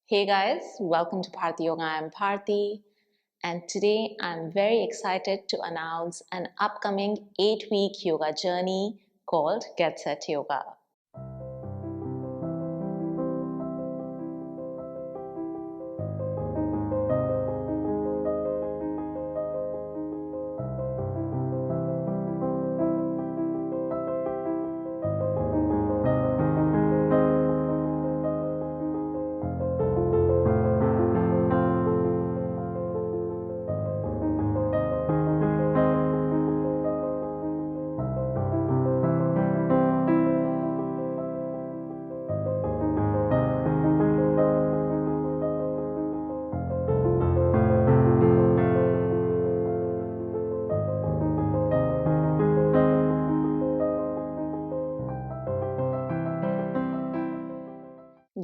Hey guys, welcome to Bharti Yoga. I'm Bharti, and today I'm very excited to announce an upcoming 8-week yoga journey called Get Set Yoga.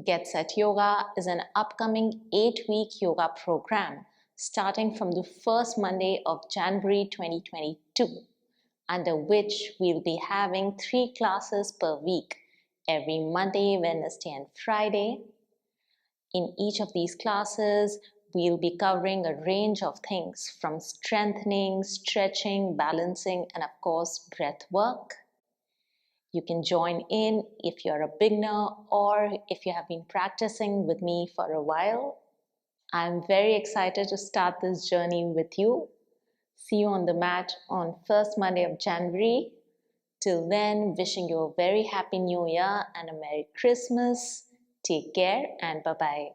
Get Set Yoga is an upcoming 8-week yoga program starting from the first Monday of January 2022, under which we'll be having 3 classes per week every Monday, Wednesday, and Friday. In each of these classes, we'll be covering a range of things from strengthening, stretching, balancing, and of course, breath work. You can join in if you're a beginner or if you have been practicing with me for a while. I'm very excited to start this journey with you. See you on the mat on first Monday of January. Till then, wishing you a very happy new year and a Merry Christmas. Take care and bye-bye.